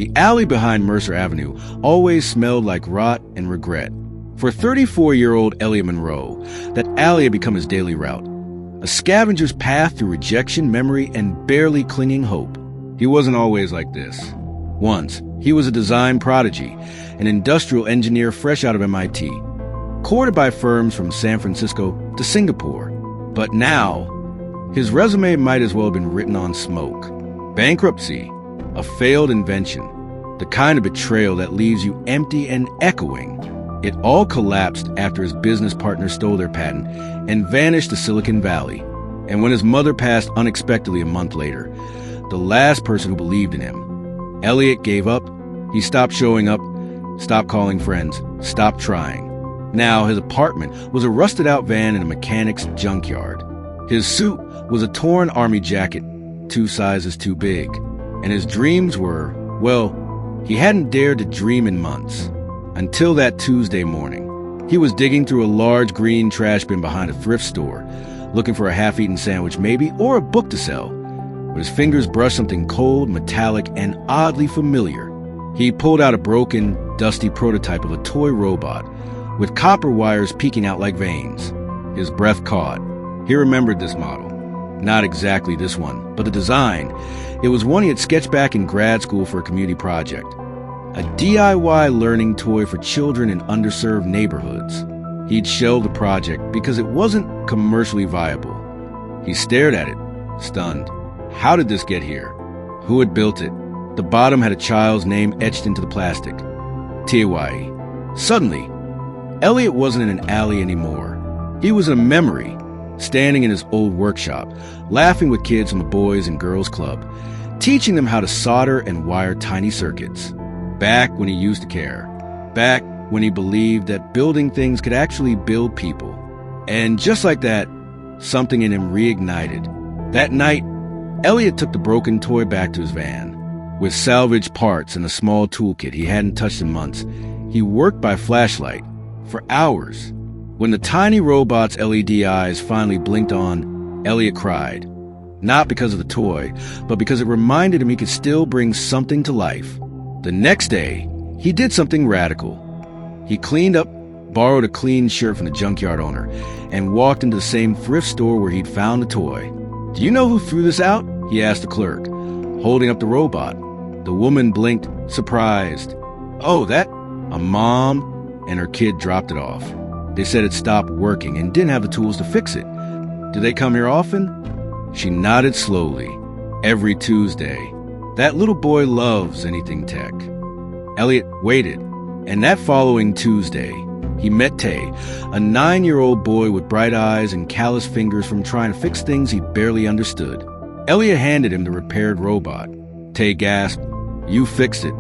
The alley behind Mercer Avenue always smelled like rot and regret. For 34-year-old Elliot Monroe, that alley had become his daily route, a scavenger's path through rejection, memory, and barely clinging hope. He wasn't always like this. Once, he was a design prodigy, an industrial engineer fresh out of MIT, courted by firms from San Francisco to Singapore. But now, his resume might as well have been written on smoke. Bankruptcy, a failed invention, the kind of betrayal that leaves you empty and echoing. It all collapsed after his business partner stole their patent and vanished to Silicon Valley. And when his mother passed unexpectedly a month later, the last person who believed in him, Elliot gave up. He stopped showing up, stopped calling friends, stopped trying. Now his apartment was a rusted-out van in a mechanic's junkyard. His suit was a torn army jacket, 2 sizes too big. And his dreams were, well, he hadn't dared to dream in months. Until that Tuesday morning. He was digging through a large green trash bin behind a thrift store, looking for a half-eaten sandwich maybe, or a book to sell. But his fingers brushed something cold, metallic, and oddly familiar. He pulled out a broken, dusty prototype of a toy robot, with copper wires peeking out like veins. His breath caught. He remembered this model. Not exactly this one, but the design. It was one he had sketched back in grad school for a community project. A DIY learning toy for children in underserved neighborhoods. He'd shelved the project because it wasn't commercially viable. He stared at it, stunned. How did this get here? Who had built it? The bottom had a child's name etched into the plastic. Tiawai. Suddenly, Elliot wasn't in an alley anymore. He was a memory, standing in his old workshop, laughing with kids from the Boys and Girls Club, teaching them how to solder and wire tiny circuits. Back when he used to care. Back when he believed that building things could actually build people. And just like that, something in him reignited. That night, Elliot took the broken toy back to his van. With salvaged parts and a small toolkit he hadn't touched in months, he worked by flashlight for hours. When the tiny robot's LED eyes finally blinked on, Elliot cried. Not because of the toy, but because it reminded him he could still bring something to life. The next day, he did something radical. He cleaned up, borrowed a clean shirt from the junkyard owner, and walked into the same thrift store where he'd found the toy. "Do you know who threw this out?" he asked the clerk, holding up the robot. The woman blinked, surprised. "Oh, that? A mom?" And her kid dropped it off. They said it stopped working and didn't have the tools to fix it. "Do they come here often?" She nodded slowly. "Every Tuesday. That little boy loves anything tech." Elliot waited, and that following Tuesday, he met Tay, a 9-year-old boy with bright eyes and callous fingers from trying to fix things he barely understood. Elliot handed him the repaired robot. Tay gasped, "You fixed it."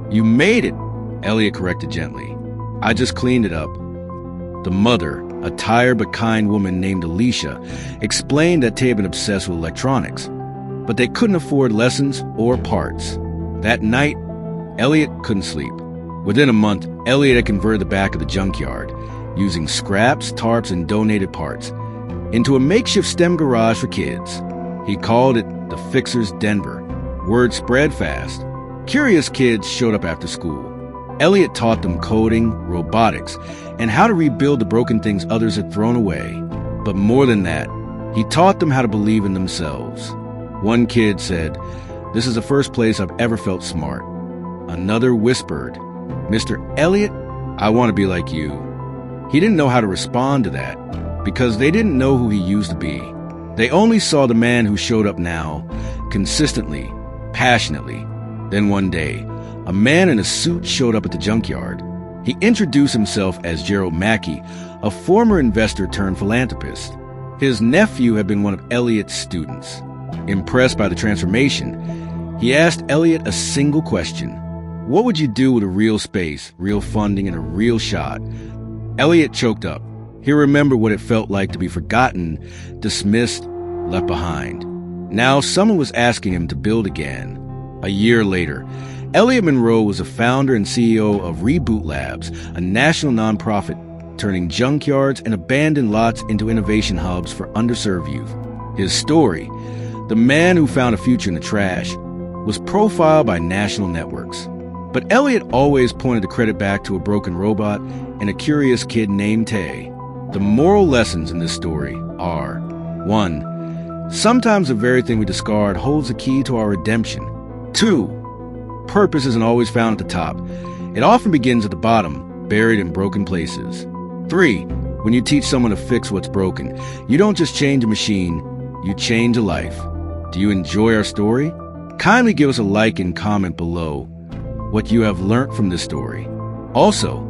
"You made it," Elliot corrected gently. "I just cleaned it up." The mother, a tired but kind woman named Alicia, explained that Tay had been obsessed with electronics, but they couldn't afford lessons or parts. That night, Elliot couldn't sleep. Within a month, Elliot had converted the back of the junkyard, using scraps, tarps, and donated parts, into a makeshift STEM garage for kids. He called it the Fixer's Denver. Word spread fast. Curious kids showed up after school. Elliot taught them coding, robotics, and how to rebuild the broken things others had thrown away. But more than that, he taught them how to believe in themselves. One kid said, "This is the first place I've ever felt smart." Another whispered, "Mr. Elliot, I want to be like you." He didn't know how to respond to that, because they didn't know who he used to be. They only saw the man who showed up now, consistently, passionately. Then one day, a man in a suit showed up at the junkyard. He introduced himself as Gerald Mackey, a former investor turned philanthropist. His nephew had been one of Elliot's students. Impressed by the transformation, he asked Elliot a single question. What would you do with a real space, real funding, and a real shot? Elliot choked up. He remembered what it felt like to be forgotten, dismissed, left behind. Now someone was asking him to build again. A year later, Elliot Monroe was the founder and CEO of Reboot Labs, a national nonprofit turning junkyards and abandoned lots into innovation hubs for underserved youth. His story, the man who found a future in the trash, was profiled by national networks. But Elliot always pointed the credit back to a broken robot and a curious kid named Tay. The moral lessons in this story are: 1. Sometimes the very thing we discard holds the key to our redemption. 2. Purpose isn't always found at the top. It often begins at the bottom, buried in broken places. 3. When you teach someone to fix what's broken, you don't just change a machine, you change a life. Do you enjoy our story? Kindly give us a like and comment below what you have learned from this story. Also,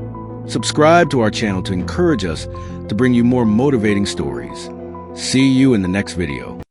subscribe to our channel to encourage us to bring you more motivating stories. See you in the next video.